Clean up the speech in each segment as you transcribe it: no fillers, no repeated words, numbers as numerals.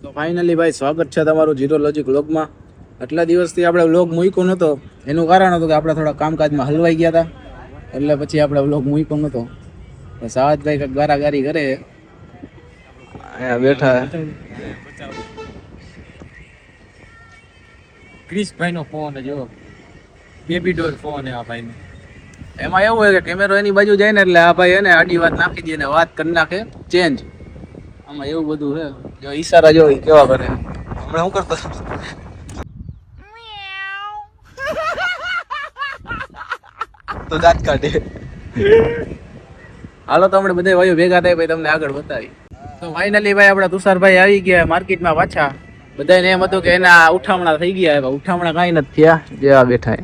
તો ફાઇનલી ભાઈ સ્વાગત છે તમારું ઝીરો લોજિક વ્લોગમાં. આટલા દિવસથી આપણે વ્લોગ મૂક્યો નહોતો, એનું કારણ હતું કે આપણે થોડા કામકાજમાં હલવાઈ ગયા હતા, એટલે પછી આપણે વ્લોગ મૂક્યો નહોતો. સાવજભાઈ કંઈક ગારાગારી કરે, અહીંયા બેઠા. ક્રિશભાઈનો ફોન જો બેબી ડોલ ફોન આ ભાઈનો. એમાં એવું હોય કે કેમેરો એની બાજુ જાય ને એટલે આ ભાઈ એને આડી વાત નાખી દે ને વાત કરી નાખે ચેન્જ. આમાં એવું બધું છે. જો ઈશારા જો કેવા કરે હમણાં શું કરતો તો દાંત કાઢે. હાલો તો આપણે બધા ભાઈઓ ભેગા થાય ભાઈ તમને આગળ બતાવી. તો ફાઇનલી ભાઈ આપણા તુષારભાઈ આવી ગયા માર્કેટમાં પાછા. બધાને એમ હતું કે એના ઉઠામણા થઈ ગયા, ઉઠામણા કાંઈ નથી થયા. જે આ બેઠા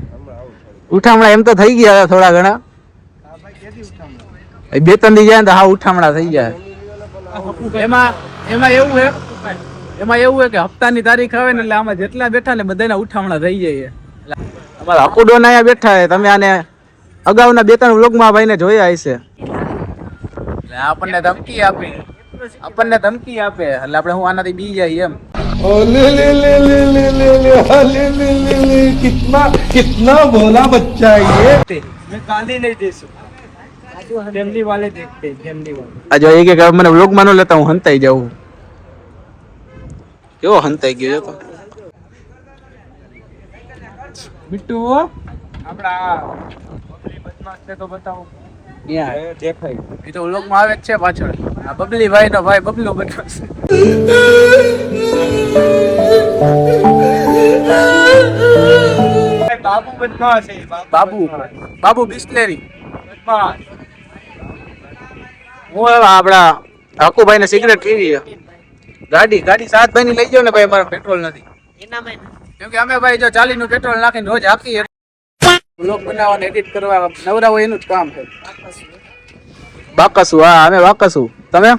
ઉઠામણા એમ તો થઈ ગયા થોડા ઘણા, બે ત્રણ દી જાય ને તો હા ઉઠામણા થઈ જાય. એમાં એવું છે કે હપ્તાની તારીખ આવે ને એટલે આમાં જેટલા બેઠા ને બધાના ઉઠામણા થઈ જાય. અમારા હકુડોન અહીંયા બેઠા છે, તમે આને અગાઉના બે ત્રણ વ્લોગમાં ભાઈને જોયા હશે. આપણને ધમકી આપે એટલે આપણે હું આનાથી બી જાય એમ. कितना भोला बच्चा है ये. मैं गाली नहीं दे सकता, फैमिली वाले देखते हैं, फैमिली वाले. આ જો એ કે મને વ્લોગમાં ન લેતા હું હંતાઈ જાઉં. કેવો હંતાઈ ગયો તો મિટ્ટુ આપડા બદમાશ છે તો બતાવો. ત્યાં દેખાય એ તો વ્લોગમાં આવે જ છે પાછળ. આ બબલી ભાઈ નો ભાઈ બબલો બદમાશ. બાબુ બદમાશ છે. બાબુ બિસ્લેરી. બદમાશ. હું આપડા હકુભાઈ ને સિગરેટ પીવી. ગાડી સાતભાઈ ની લઈ જાવ ને ભાઈ, અમારે પેટ્રોલ નથી. કેમ કે અમે ભાઈ જો 40 નું પેટ્રોલ નાખીને રોજ આપીએ. વ્લોગ બનાવવા એડિટ કરવા નવરા હોય એનું જ કામ છે. બાકસુ. હા અમે બાકસુ. તમે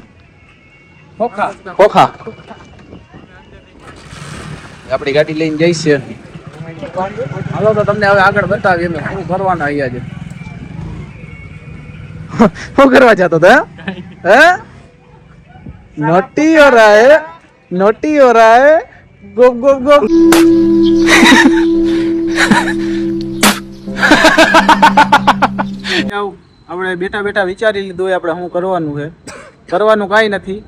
ખોખા. આપણી ગાડી લઈને જઈશે. હાલો તો તમને હવે આગળ બતાવીએ અમે શું કરવાના અહીંયા છે. શું કરવા જતો તો હે? નોટી હો રહા હે ગોપ ગોપ ગોપ. આપણે બેઠા વિચારી લીધું હોય આપણે શું કરવાનું છે. કરવાનું કાંઈ નથી,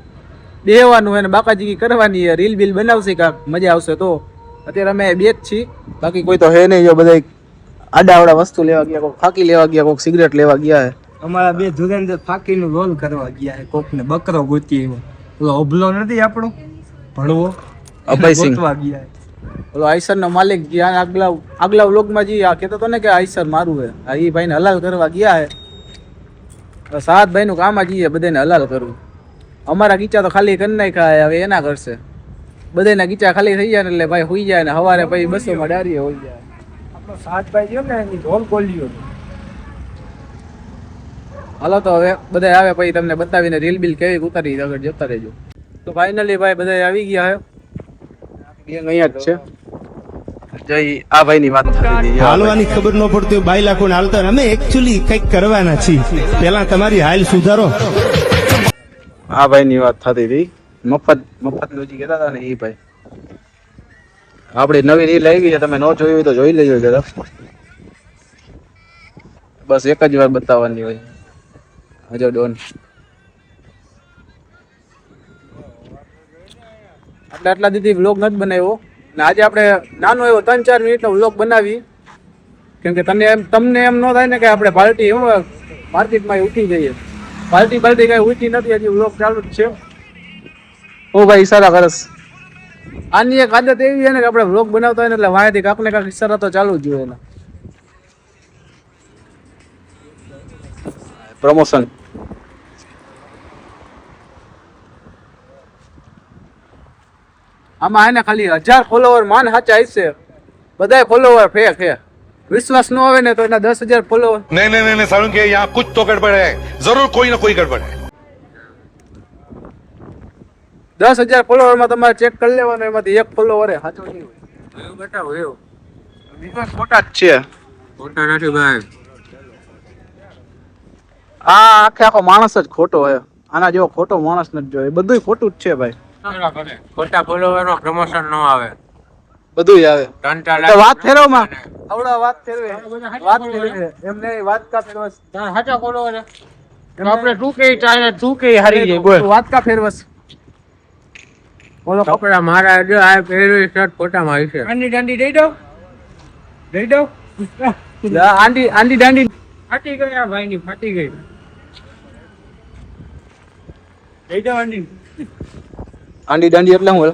બેહવાનું છે ને બાકાજીકી કરવાની છે. રીલ બીલ બનાવશે કાંક મજા આવશે તો. અત્યારે અમે બે જ છીએ, બાકી કોઈ તો હે નહીં. જો બધા આડાવડા વસ્તુ લેવા ગયા, કોઈક ફાકી લેવા ગયા, કોઈક સિગરેટ લેવા ગયા છે. અમારા બે ધુરેન્દ્ર ફાકીનું રોલ કરવા ગયા છે. કોકને બકરો ગોતી આવ્યો. ઓલો અભલો નથી આપણો ભણવો, અભયસિંહ ગોતવા ગયા છે. ઓલો આઈસર નો માલિક જ્યાં આગલા વ્લોગમાં જી આ કહેતો હતો ને કે આઈસર મારું છે. આ એ ભાઈને હલાલ કરવા ગયા છે. સાત ભાઈ નું કામ જ ઈ બધાને હલાલ કરવું. અમારા ગીચા તો ખાલી કરી નાખ્યા, હવે એના કરશે. બધાના ગીચા ખાલી થઈ જાય ને એટલે ભાઈ હોઈ જાય ને સવારે પછી 200 માં ડારીએ હોઈ જાય. આપણો સાતભાઈ જો ને એની ઢોલ બોલ્યો. હાલો તો હવે બધા આવે પછી તમને બતાવીને રીલ બિલ કેવી ઉતારી આગળ જતા રહેજો. તો ફાઇનલી ભાઈ બધા આવી ગયા છે. અહીંયા જ છે. જય આ ભાઈ ની વાત થતી હતી. હાલવાની ખબર ન પડતી હોય 22 લાખ ને હાલતા. અમે એકચ્યુઅલી કઈક કરવાના છીએ. પેલા તમારી હાલ સુધારો. આ ભાઈ ની વાત થતી હતી. મફત લોજી કહેતા હતા ને એ ભાઈ. આપડી નવી રીલ આવી ગઈ છે, તમે ન જોઈ હોય તો જોઈ લેજો જરા. બસ એક જ વાર બતાવવાની હોય. હજો ડોન આપણે આટલા દીધી વ્લોગ નથી બનાવ્યો ને આજે આપણે નાનો એવો 3-4 મિનિટનો વ્લોગ બનાવી. કેમ કે તમને એમ ન થાય ને કે આપણે પાર્ટી માર્કેટમાં ઉઠી જઈએ. પાર્ટી કઈ ઉઠી નથી, હજી વ્લોગ ચાલુ જ છે. ઓ ભાઈ ઈશારા કરસ. આની એક આદત એવી છે ને કે આપણે વ્લોગ બનાવતા હોય ને એટલે વાંહેથી કાંક ને કાંક ઈશારા તો ચાલુ જ જોઈએ એના. પ્રમોશન આમાં એને ખાલી 1000 ફોલોવર માન સાચા હશે, બધા ફોલોવર ફેક છે. વિશ્વાસ ન આવે ને તો એના 10,000 ફોલોવર. नहीं सारुण के यहाँ कुछ तो गड़बड़ है, जरूर कोई ना कोई गड़बड़ है. 10,000 ફોલોવર માં તમારે ચેક કરી લેવાનું, એમાંથી એક ફોલોવર સાચો નહીં હોય. એવું બતાવો એવું વિશ્વાસ ખોટા જ છે. ખોટા નથી ભાઈ. આ આખો માણસ જ ખોટો હોય. આના જેવો ખોટો માણસ નથી જોયો. બધું ખોટું જ છે ભાઈ. ખોટા ફોલોવર નો પ્રમોશન ન આવે. બધું આવે. 3-4 તો વાત ફેરવ માં આવડા વાત ફેરવે એમને વાત કા ફેરવસ હાચા ફોલોવર આપણે તું કે હારી જાય બોલ. વાત કા ફેરવસ બોલો. કપડા મારા જો આ પહેરેલી શર્ટ ફોટામાં આવી છે. આંડી દાંડી દઈ દો. આંડી દાંડી ફાટી ગઈ આ ભાઈ ની ફાટી ગઈ. દઈ દો આંડી. આંડી દાંડી એટલે હું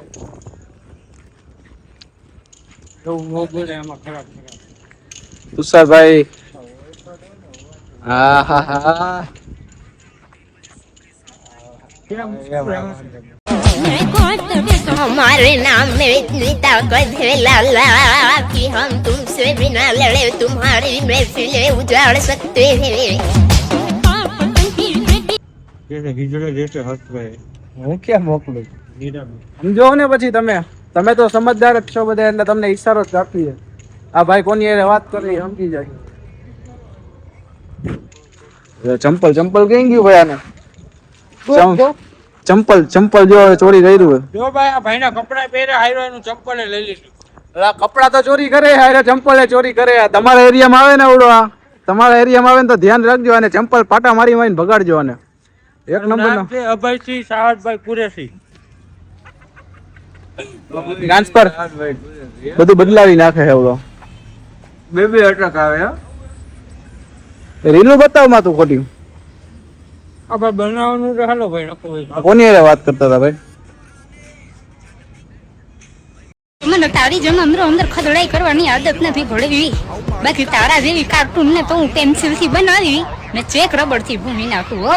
તુષારભાઈ હા હા હા हमारे नाम में इतनी ताकत है लाला कि हम तुमसे बिना लड़े तुम्हारी महफिलें उजाड़ सकते हैं. હું ક્યાં મોકલું? સમજો ને પછી તમે તો સમજદાર જ છો બધા એટલે તમને ઈશારો જ આપીએ. આ ભાઈ કોની હારે વાત કરી સમજી જાય. ચંપલ કઈ ગયું ભાઈ આને? ચંપલ જો ચોરી કર્યું. જો ભાઈ આ ભાઈના કપડા પહેરે હાયરો એનું ચંપલ લઈ લીધું. કપડા તો ચોરી કરે હારે ચંપલ ચોરી કરે. તમારા એરિયામાં આવે ને આવડો તમારા એરિયામાં આવે ને તો ધ્યાન રાખજો અને ચંપલ પાટા મારી મારીને ભગાડજો. અને એક નંબર નો અભયસિંહ સાહસભાઈ કુરેશી ટ્રાન્સફર બધું બદલાવી નાખે છે આવડો. બે અટક આવે. રીલું બતાવ માં તું ખોટી. આપણે બનાવવાનું તો હાલો ભાઈ નકો ભાઈ. કોની હારે વાત કરતા હતા ભાઈ? મને તારી જેમ અંદર ખદડાઈ કરવાની આદત નથી ઘડવી. બાકી તારા જેવી કાર્ટૂન ને તો હું પેન્સિલ થી બનાવી ને ચેક રબડ થી ભૂમી નાખું હો.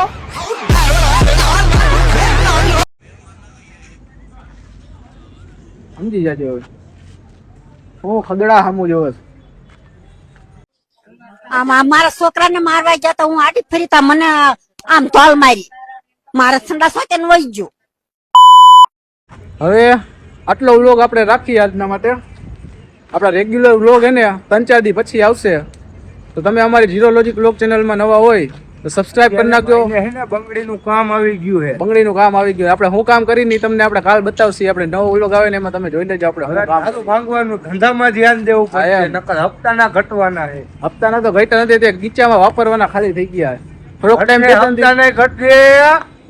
સમજી જાજો હવે. હું ખગડા સામું જોવે. આમ મારા છોકરાને મારવા ગયા તો હું આડી ફરીતા મને આમ તોલ મારી મારા ઠંડા સાથે વહી ગયો. હવે આટલો વ્લોગ આપણે રાખીએ આજના માટે. આપણા રેગ્યુલર વ્લોગ હે ને 3-4 દી પછી આવશે. તો તમે અમારી ઝીરોલોજી વ્લોગ ચેનલમાં નવા હોય તો સબસ્ક્રાઇબ કરી નાખજો. બંગડીનું કામ આવી ગયું છે. બંગડીનું કામ આવી ગયું. આપણે શું કામ કરીને તમને આપણે કાલ બતાવશી. આપણે નવો વ્લોગ આવે ને એમાં તમે જોઈ લેજો. આપણે શું કામ ભાંગવાનું ધંધામાં ધ્યાન દેવું પડશે. નકર હપ્તાના ઘટવાના છે. હપ્તાના તો ઘટ્યા નથી, તે ગીચામાં વાપરવાના ખાલી થઈ ગયા. થોડોક ટાઈમ હપ્તાને ઘટશે.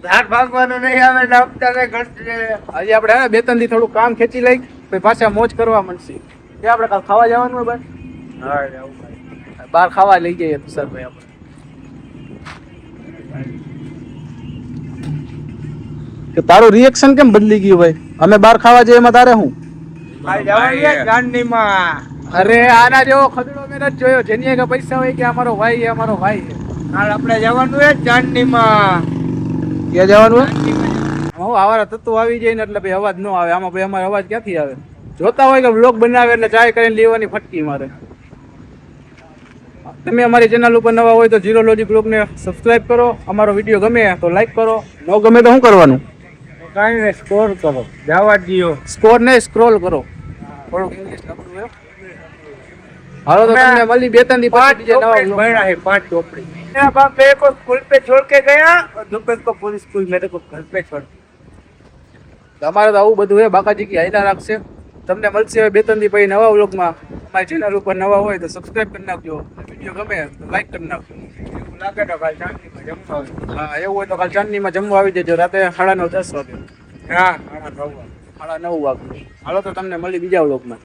ધાર ભાંગવાનું નહીં આવે ને હપ્તાને ઘટશે. આજે આપણે 2-3 દી થોડું કામ ખેંચી લઈ પછી પાછા મોજ કરવા મળશે. કે આપણે કાલ ખાવા જવાનું હોય બહાર ખાવા લઈ જઈએ તુષારભાઈ આપણે. કે તારું રિએક્શન કેમ બદલી ગયું ભાઈ? અમે બહાર ખાવા જઈએ એમાં તારે શું? અરે આના જેવો ખદડો મેં નથી જોયો. જેની આગળ પૈસા હોય કે અમારો ભાઈ છે, અમારો ભાઈ છે. હાલ આપણે જવાનું છે ચાંદનીમાં. ક્યાં જવાનું હોય? હું આવારા તત્વો આવી જાય ને એટલે ભાઈ અવાજ ન આવે. આમાં ભાઈ અમારો અવાજ ક્યાંથી આવે? જોતા હોય કે વ્લોગ બનાવે એટલે ચાય કરીને લેવાની ફટકી મારે. તમે અમારી ચેનલ ઉપર નવા હોય તો ઝીરોલોજી બ્લોગને સબસ્ક્રાઇબ કરો. અમારો વિડીયો ગમે તો લાઈક કરો, ન ગમે તો શું કરવાનું? કાંઈ ને સ્કોર કરો. જવા દો. સ્કોર ને સ્ક્રોલ કરો. થોડુંક ઇંગ્લિશ લખવું એમ. હાલો તો તમને મળી 2-3 દી પછી બીજા નવા vlog. बना है 5 चोपड़ी. मेरा बाप मेरे को स्कूल पे छोड़ के गया और दोपहर को पूरी स्कूल मेरे को घर पे छोड़. તમારે તો આવું બધું હે. બાકાજી કી હાઈલા રાખશે. તમને મળશે હવે 2-3 દી પછી નવા વ્લોગમાં. અમારી ચેનલ ઉપર નવા હોય તો સબસ્ક્રાઇબ કરી નાખજો. વિડીયો ગમે તો લાઈક કરી નાખજો. એવું લાગે તો કાલ ચાંદનીમાં જમવા આવે. હા એવું હોય તો કાલ ચાંદનીમાં જમવા આવી જજો. રાતે 9:30-10 વાગે. હા 9:30 9:30 વાગે. હાલો તો તમને મળી બીજા વ્લોગમાં.